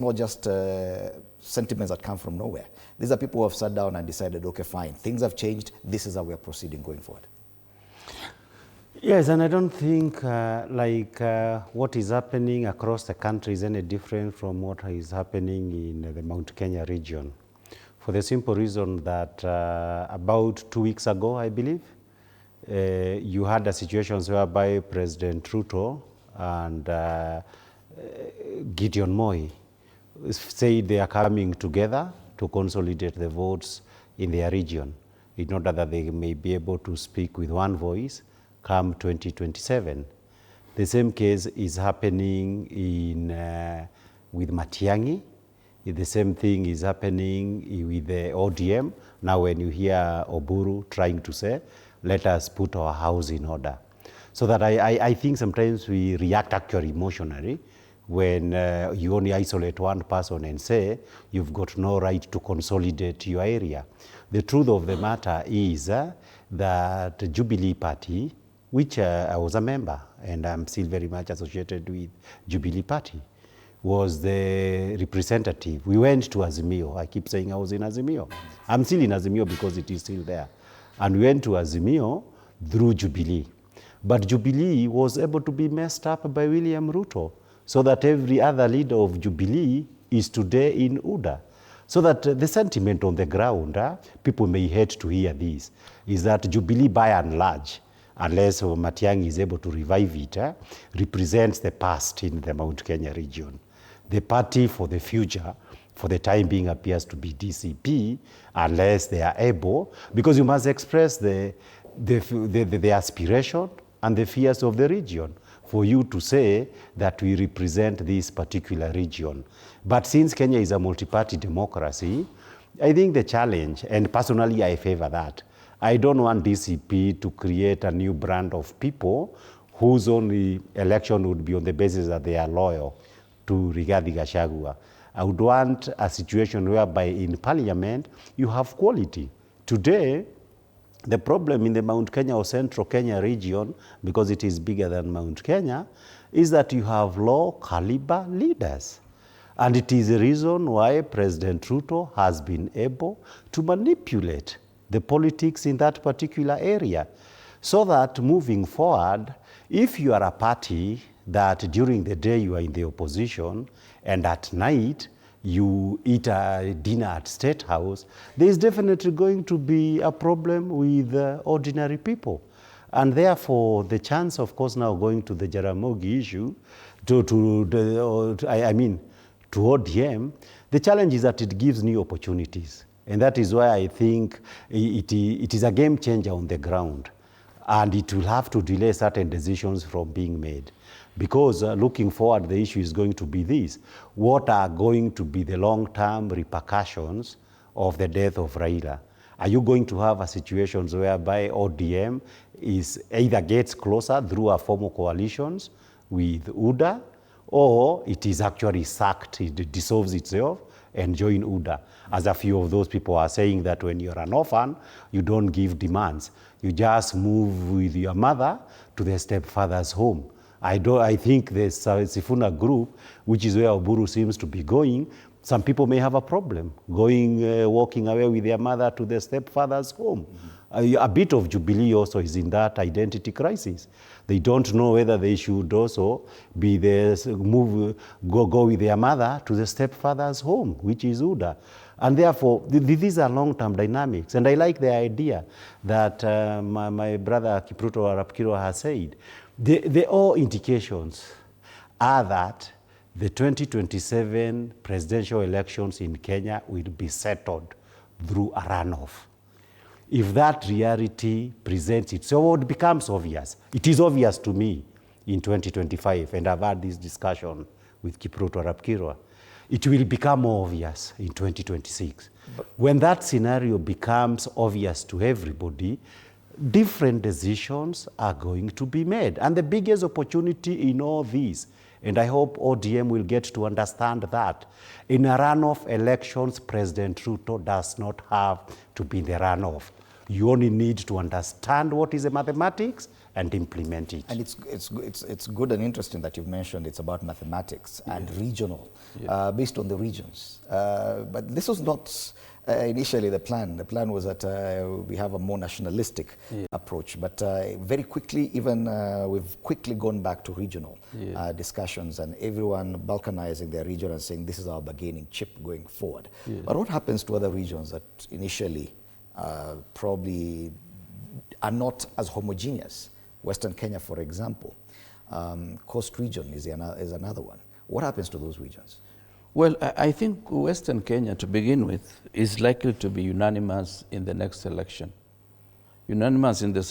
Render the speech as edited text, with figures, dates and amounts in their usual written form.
not just sentiments that come from nowhere. These are people who have sat down and decided, okay, fine, things have changed, this is how we are proceeding going forward. Yes, and I don't think what is happening across the country is any different from what is happening in the Mount Kenya region. For the simple reason that about 2 weeks ago, I believe, you had a situation whereby President Ruto and Gideon Moi said they are coming together to consolidate the votes in their region in order that they may be able to speak with one voice come 2027. The same case is happening with Matiang'i. The same thing is happening with the ODM. Now when you hear Oburu trying to say, let us put our house in order. So that I think sometimes we react actually emotionally when you only isolate one person and say, you've got no right to consolidate your area. The truth of the matter is that the Jubilee Party, which I was a member, and I'm still very much associated with Jubilee Party, was the representative. We went to Azimio. I keep saying I was in Azimio. I'm still in Azimio because it is still there. And we went to Azimio through Jubilee. But Jubilee was able to be messed up by William Ruto, so that every other leader of Jubilee is today in UDA. So that the sentiment on the ground, people may hate to hear this, is that Jubilee by and large, unless Matiang'i is able to revive it, represents the past in the Mount Kenya region. The party for the future, for the time being, appears to be DCP, unless they are able, because you must express the aspiration and the fears of the region for you to say that we represent this particular region. But since Kenya is a multi-party democracy, I think the challenge, and personally I favor that, I don't want DCP to create a new brand of people whose only election would be on the basis that they are loyal to Rigathi Gachagua. I would want a situation whereby in parliament you have quality. Today, the problem in the Mount Kenya or Central Kenya region, because it is bigger than Mount Kenya, is that you have low caliber leaders. And it is the reason why President Ruto has been able to manipulate the politics in that particular area. So that moving forward, if you are a party that during the day you are in the opposition and at night you eat a dinner at State House, there is definitely going to be a problem with ordinary people. And therefore, the chance, of course, now going to the Jaramogi issue, to ODM, the challenge is that it gives new opportunities. And that is why I think it is a game changer on the ground. And it will have to delay certain decisions from being made. Because looking forward, the issue is going to be this. What are going to be the long-term repercussions of the death of Raila? Are you going to have a situation whereby ODM is either gets closer through a formal coalitions with UDA, or it is actually sacked, it dissolves itself and join UDA? As a few of those people are saying that when you're an orphan, you don't give demands. You just move with your mother to the stepfather's home. I think the Sifuna group, which is where Oburu seems to be going, some people may have a problem walking away with their mother to the stepfather's home. A bit of Jubilee also is in that identity crisis. They don't know whether they should also be go with their mother to the stepfather's home, which is UDA. And therefore, these are long-term dynamics. And I like the idea that my brother Kipruto Arap has said. All indications are that the 2027 presidential elections in Kenya will be settled through a runoff. If that reality presents itself, it becomes obvious. It is obvious to me in 2025, and I've had this discussion with Kipruto Arap. It will become more obvious in 2026. When that scenario becomes obvious to everybody, different decisions are going to be made. And the biggest opportunity in all this, and I hope ODM will get to understand that, in a runoff elections, President Ruto does not have to be in the runoff. You only need to understand what is the mathematics and implement it. And it's good and interesting that you've mentioned it's about mathematics and regional, based on the regions. But this was not initially the plan. The plan was that we have a more nationalistic approach. But very quickly, even we've quickly gone back to regional discussions, and everyone balkanizing their region and saying this is our bargaining chip going forward. But what happens to other regions that initially probably are not as homogeneous? Western Kenya, for example, Coast region is another one. What happens to those regions? Well, I think Western Kenya, to begin with, is likely to be unanimous in the next election. Unanimous in the